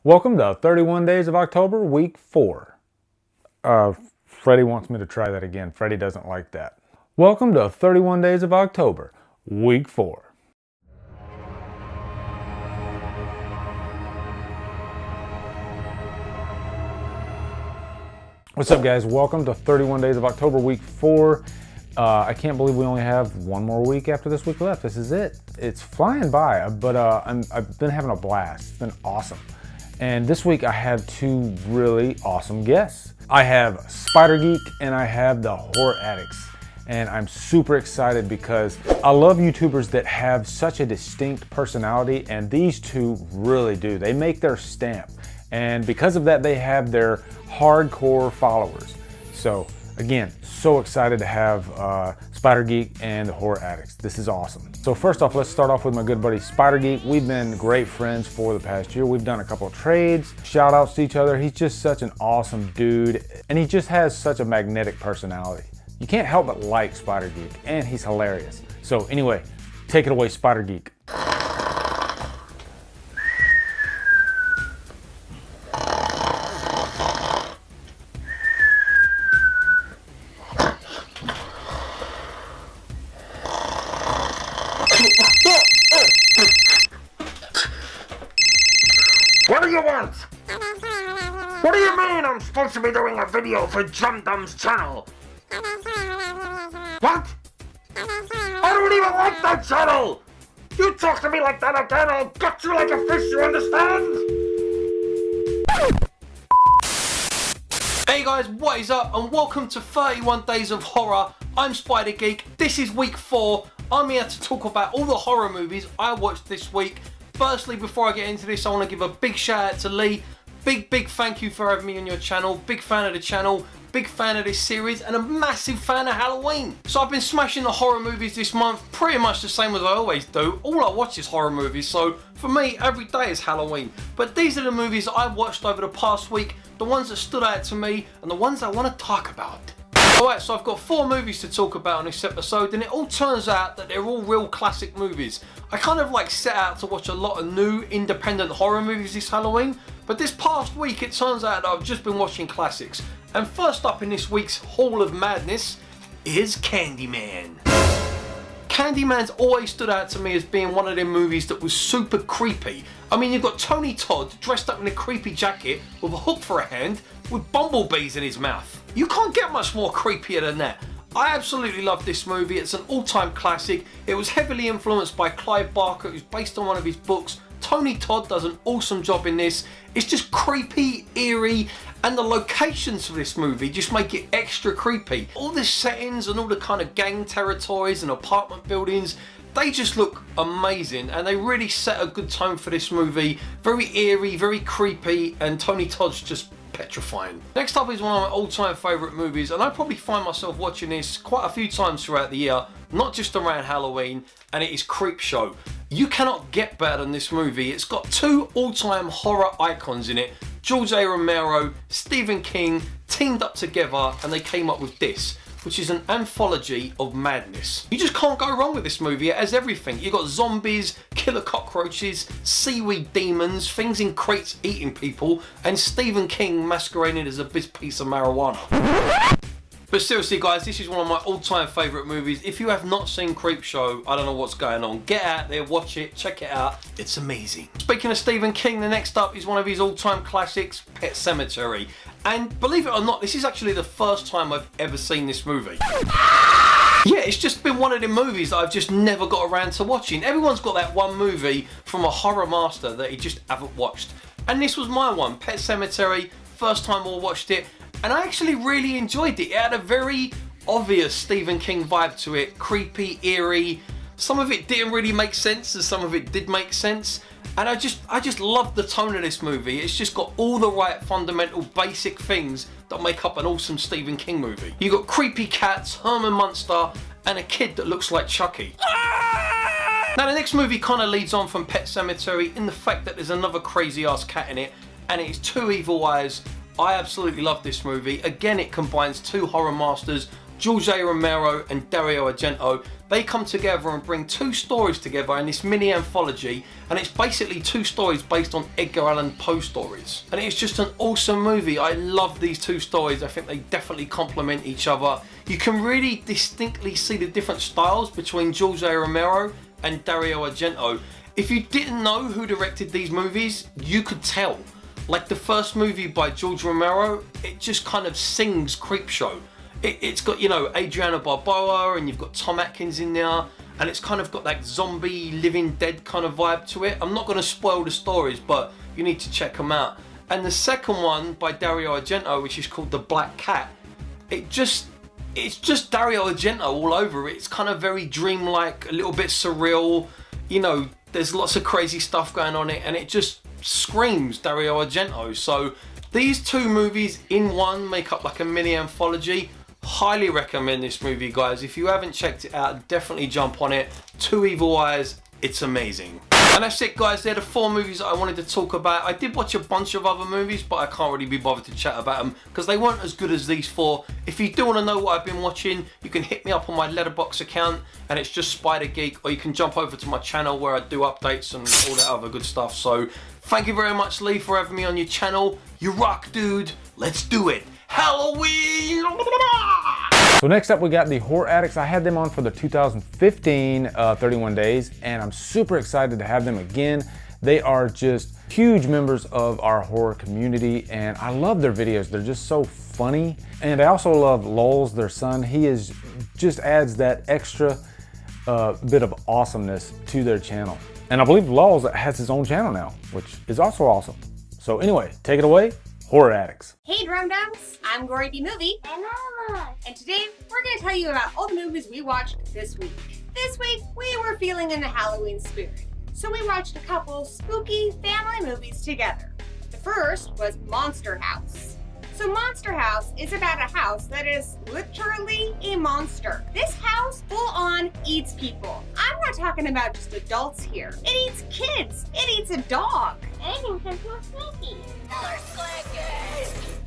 Welcome to 31 Days of October, week 4. Freddie wants me to try that again. Freddie doesn't like that. Welcome to 31 Days of October, week 4. What's up, guys? Welcome to 31 Days of October, week 4. I can't believe we only have one more week after this week left. This is it. It's flying by, but I've been having a blast. It's been awesome. And this week I have two really awesome guests. I have Spidergeek and I have the Horror Addicts. And I'm super excited because I love YouTubers that have such a distinct personality, and these two really do. They make their stamp. And because of that, they have their hardcore followers. So again, so excited to have Spidergeek and the Horror Addicts. This is awesome. So first off, let's start off with my good buddy Spidergeek. We've been great friends for the past year. We've done a couple of trades, shout outs to each other. He's just such an awesome dude, and he just has such a magnetic personality. You can't help but like Spidergeek, and he's hilarious. So anyway, take it away, Spidergeek. What do you want? What do you mean I'm supposed to be doing a video for Drumdums channel? What? I don't even like that channel! You talk to me like that again, I'll gut you like a fish, you understand? Hey guys, what is up, and welcome to 31 Days of Horror. I'm Spidergeek. This is week 4. I'm here to talk about all the horror movies I watched this week. Firstly, before I get into this, I want to give a big shout out to Lee. Big thank you for having me on your channel. Big fan of the channel, big fan of this series, and a massive fan of Halloween. So I've been smashing the horror movies this month, pretty much the same as I always do. All I watch is horror movies, so for me, every day is Halloween. But these are the movies I watched over the past week, the ones that stood out to me, and the ones I want to talk about. Alright, so I've got 4 movies to talk about on this episode, and it all turns out that they're all real classic movies. I kind of set out to watch a lot of new independent horror movies this Halloween, but this past week it turns out that I've just been watching classics. And first up in this week's Hall of Madness is Candyman. Candyman's always stood out to me as being one of them movies that was super creepy. I mean, you've got Tony Todd dressed up in a creepy jacket with a hook for a hand with bumblebees in his mouth. You can't get much more creepier than that. I absolutely love this movie. It's an all-time classic. It was heavily influenced by Clive Barker, who's based on one of his books. Tony Todd does an awesome job in this. It's just creepy, eerie, and the locations for this movie just make it extra creepy. All the settings and all the kind of gang territories and apartment buildings, they just look amazing, and they really set a good tone for this movie. Very eerie, very creepy, and Tony Todd's just petrifying. Next up is one of my all-time favourite movies, and I probably find myself watching this quite a few times throughout the year, not just around Halloween, and it is Creepshow. You cannot get better than this movie. It's got 2 all-time horror icons in it. George A. Romero, Stephen King teamed up together, and they came up with this, which is an anthology of madness. You just can't go wrong with this movie. It has everything. You've got zombies, killer cockroaches, seaweed demons, things in crates eating people, and Stephen King masquerading as a big piece of marijuana. But seriously guys, this is one of my all-time favourite movies. If you have not seen Creepshow, I don't know what's going on. Get out there, watch it, check it out. It's amazing. Speaking of Stephen King, the next up is one of his all-time classics, Pet Sematary. And believe it or not, this is actually the first time I've ever seen this movie. Yeah, it's just been one of the movies that I've just never got around to watching. Everyone's got that one movie from a horror master that he just haven't watched. And this was my one, Pet Sematary. First time I watched it, and I actually really enjoyed it. It had a very obvious Stephen King vibe to it, creepy, eerie. Some of it didn't really make sense, and some of it did make sense. And I just love the tone of this movie. It's just got all the right fundamental basic things that make up an awesome Stephen King movie. You got creepy cats, Herman Munster, and a kid that looks like Chucky. Now the next movie kind of leads on from Pet Sematary in the fact that there's another crazy ass cat in it, and it's 2 Evil Eyes. I absolutely love this movie. Again, it combines 2 horror masters, George A. Romero and Dario Argento. They come together and bring two stories together in this mini anthology, and it's basically two stories based on Edgar Allan Poe stories. And it's just an awesome movie. I love these two stories. I think they definitely complement each other. You can really distinctly see the different styles between George A. Romero and Dario Argento. If you didn't know who directed these movies, you could tell. Like the first movie by George Romero, it just kind of sings Creepshow. It's got, you know, Adriana Barboa, and you've got Tom Atkins in there, and it's kind of got that zombie Living Dead kind of vibe to it. I'm not going to spoil the stories, but you need to check them out. And the second one by Dario Argento, which is called The Black Cat, it's just Dario Argento all over. It's kind of very dreamlike, a little bit surreal, you know, there's lots of crazy stuff going on it, and it just screams Dario Argento. So these two movies in one make up like a mini anthology. Highly recommend this movie, guys. If you haven't checked it out, definitely jump on it. Two Evil Eyes, it's amazing. And that's it, guys. They're the 4 movies that I wanted to talk about. I did watch a bunch of other movies, but I can't really be bothered to chat about them because they weren't as good as these 4. If you do want to know what I've been watching, you can hit me up on my Letterboxd account, and it's just Spidergeek, or you can jump over to my channel where I do updates and all that other good stuff. So thank you very much, Lee, for having me on your channel. You rock, dude. Let's do it. Halloween! So next up we got the Horror Addicts. I had them on for the 2015 31 Days, and I'm super excited to have them again. They are just huge members of our horror community, and I love their videos. They're just so funny. And I also love Lowell's, their son. He is just adds that extra bit of awesomeness to their channel. And I believe Lowell's has his own channel now, which is also awesome. So anyway, take it away, Horror Addicts. Hey Drumdums, I'm Gory B Movie. And Mama. And today we're going to tell you about all the movies we watched this week. This week we were feeling in the Halloween spirit, so we watched a couple spooky family movies together. The first was Monster House. So Monster House is about a house that is literally a monster. This house full on eats people. I'm not talking about just adults here. It eats kids. It eats a dog. Anything can feel sneaky.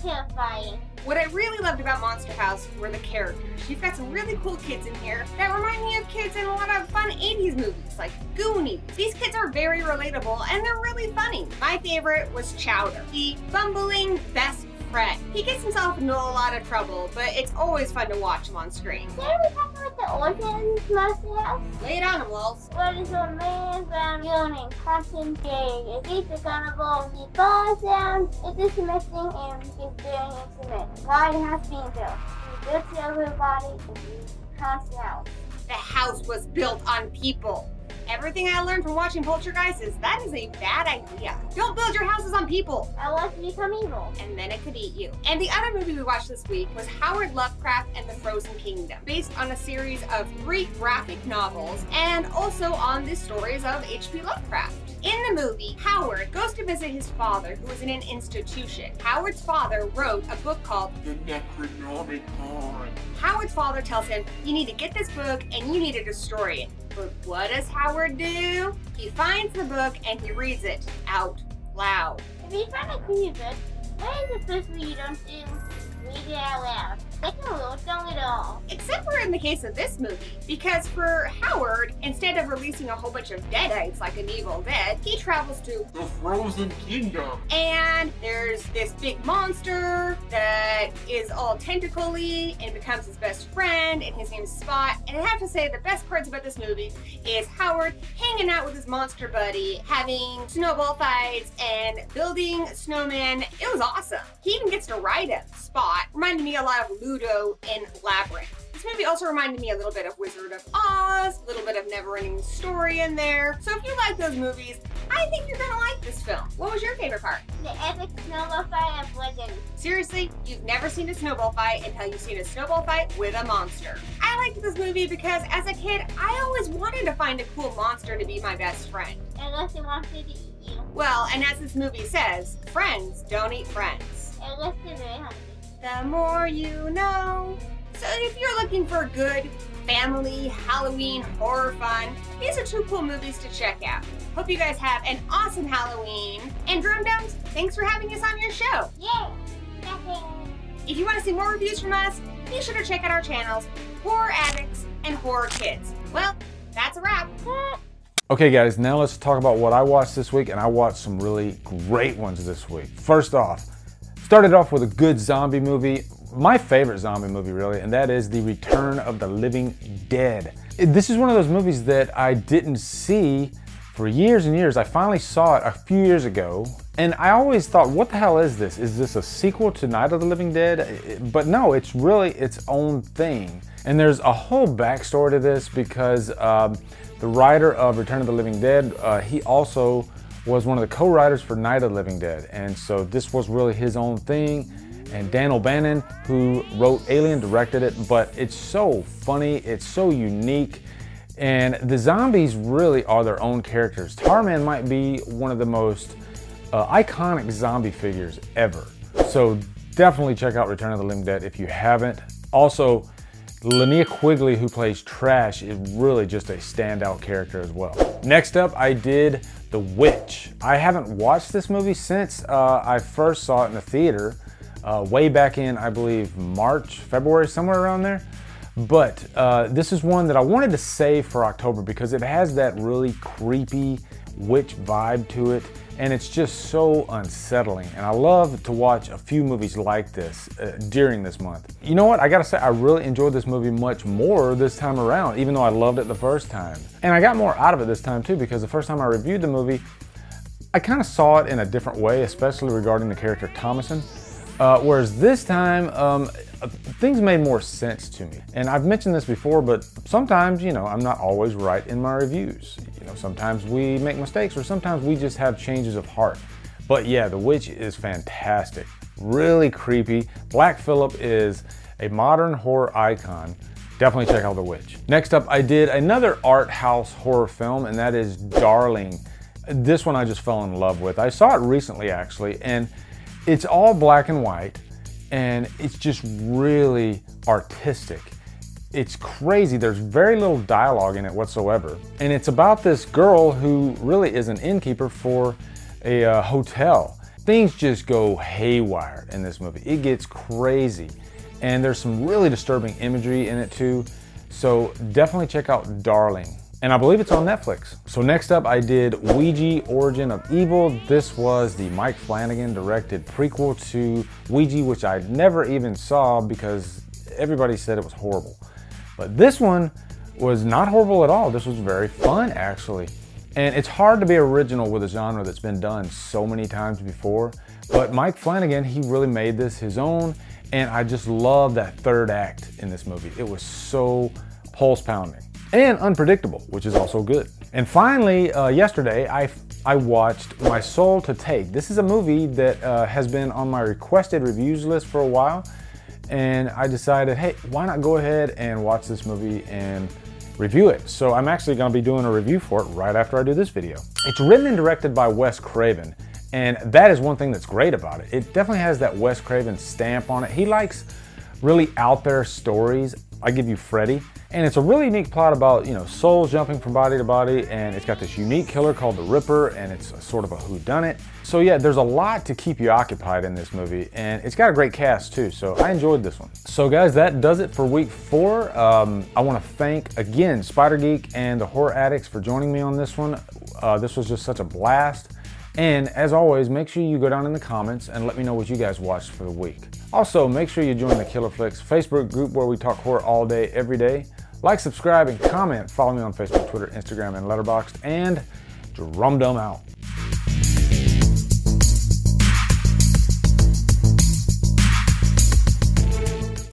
Terrifying. What I really loved about Monster House were the characters. You've got some really cool kids in here that remind me of kids in a lot of fun 80s movies like Goonies. These kids are very relatable and they're really funny. My favorite was Chowder, the bumbling best friend. He gets himself into a lot of trouble, but it's always fun to watch him on screen. Didn't we talk about the orphans Monster House? Lay it on him, Lulz. What is a man found young and Captain Jay? It eats a cannibal, he falls down, it is missing, and is very intimate. Why it has been built? He built everybody and he passed out. The house was built on people. Everything I learned from watching Poltergeist is that is a bad idea. Don't build your houses on people. I want to become evil. And then it could eat you. And the other movie we watched this week was Howard Lovecraft and the Frozen Kingdom, based on a series of 3 graphic novels and also on the stories of H.P. Lovecraft. In the movie, Howard goes to visit his father, who is in an institution. Howard's father wrote a book called The Necronomicon. Howard's father tells him, you need to get this book and you need to destroy it. But what does Howard do? He finds the book and he reads it out loud. If you find a creepy book, what is the first thing you don't do? Read it out loud. Second rule, don't at all. Except for in the case of this movie, because for Howard, instead of releasing a whole bunch of deadites like an Evil Dead, he travels to The Frozen Kingdom. and there's this big monster that is all tentacly and becomes his best friend, and his name's Spot. And I have to say, the best parts about this movie is Howard hanging out with his monster buddy, having snowball fights and building snowmen. It was awesome. He even gets to ride him. Spot reminded me a lot of Ludo in Labyrinth. This movie also reminded me a little bit of Wizard of Oz, a little bit of Neverending Story in there. So if you like those movies, I think you're gonna like this film. What was your favorite part? The epic snowball fight of legends. Seriously, you've never seen a snowball fight until you've seen a snowball fight with a monster. I liked this movie because as a kid, I always wanted to find a cool monster to be my best friend. Unless they wanted to eat you. Well, and as this movie says, friends don't eat friends. Unless they're very hungry. The more you know. So if you're looking for good family Halloween horror fun, these are 2 cool movies to check out. Hope you guys have an awesome Halloween. And Drumdums, thanks for having us on your show. Yay! Nothing. If you want to see more reviews from us, be sure to check out our channels, Horror Addicts and Horror Kids. Well, that's a wrap. Okay guys, now let's talk about what I watched this week, and I watched some really great ones this week. First off, started off with a good zombie movie, my favorite zombie movie really, and that is The Return of the Living Dead. This is one of those movies that I didn't see for years and years. I finally saw it a few years ago, and I always thought, what the hell is this? Is this a sequel to Night of the Living Dead? But no, it's really its own thing. And there's a whole backstory to this because the writer of Return of the Living Dead, he also was one of the co-writers for Night of the Living Dead. And so this was really his own thing. And Dan O'Bannon, who wrote Alien, directed it. But it's so funny, it's so unique. And the zombies really are their own characters. Tarman might be one of the most iconic zombie figures ever. So definitely check out Return of the Living Dead if you haven't. Also, Linnea Quigley, who plays Trash, is really just a standout character as well. Next up, I did The Witch. I haven't watched this movie since I first saw it in the theater, way back in, I believe, March, February, somewhere around there. But this is one that I wanted to save for October because it has that really creepy witch vibe to it, and it's just so unsettling. And I love to watch a few movies like this during this month. You know what, I gotta say, I really enjoyed this movie much more this time around, even though I loved it the first time. And I got more out of it this time too, because the first time I reviewed the movie, I kind of saw it in a different way, especially regarding the character Thomason. Whereas this time, things made more sense to me. And I've mentioned this before, but sometimes, you know, I'm not always right in my reviews. You know, sometimes we make mistakes, or sometimes we just have changes of heart. But yeah, The Witch is fantastic. Really creepy. Black Phillip is a modern horror icon. Definitely check out The Witch. Next up, I did another art house horror film, and that is Darling. This one I just fell in love with. I saw it recently, actually, and it's all black and white, and it's just really artistic. It's crazy. There's very little dialogue in it whatsoever. And it's about this girl who really is an innkeeper for a hotel. Things just go haywire in this movie. It gets crazy. And there's some really disturbing imagery in it too. So definitely check out Darling. And I believe it's on Netflix. So next up, I did Ouija: Origin of Evil. This was the Mike Flanagan directed prequel to Ouija, which I never even saw because everybody said it was horrible. But this one was not horrible at all. This was very fun, actually. And it's hard to be original with a genre that's been done so many times before. But Mike Flanagan, he really made this his own. And I just love that third act in this movie. It was so pulse-pounding and unpredictable, which is also good. And finally, yesterday, I watched My Soul to Take. This is a movie that has been on my requested reviews list for a while, and I decided, hey, why not go ahead and watch this movie and review it? So I'm actually gonna be doing a review for it right after I do this video. It's written and directed by Wes Craven, and that is one thing that's great about it. It definitely has that Wes Craven stamp on it. He likes really out there stories. I give you Freddy. And it's a really unique plot about, you know, souls jumping from body to body, and it's got this unique killer called the Ripper, and it's sort of a whodunit. So yeah, there's a lot to keep you occupied in this movie, and it's got a great cast too, so I enjoyed this one. So guys, that does it for week 4. I want to thank, again, Spidergeek and the Horror Addicts for joining me on this one. This was just such a blast. And as always, make sure you go down in the comments and let me know what you guys watched for the week. Also, make sure you join the Killer Flicks Facebook group where we talk horror all day, every day. Like, subscribe, and comment. Follow me on Facebook, Twitter, Instagram, and Letterboxd. And Drumdum out.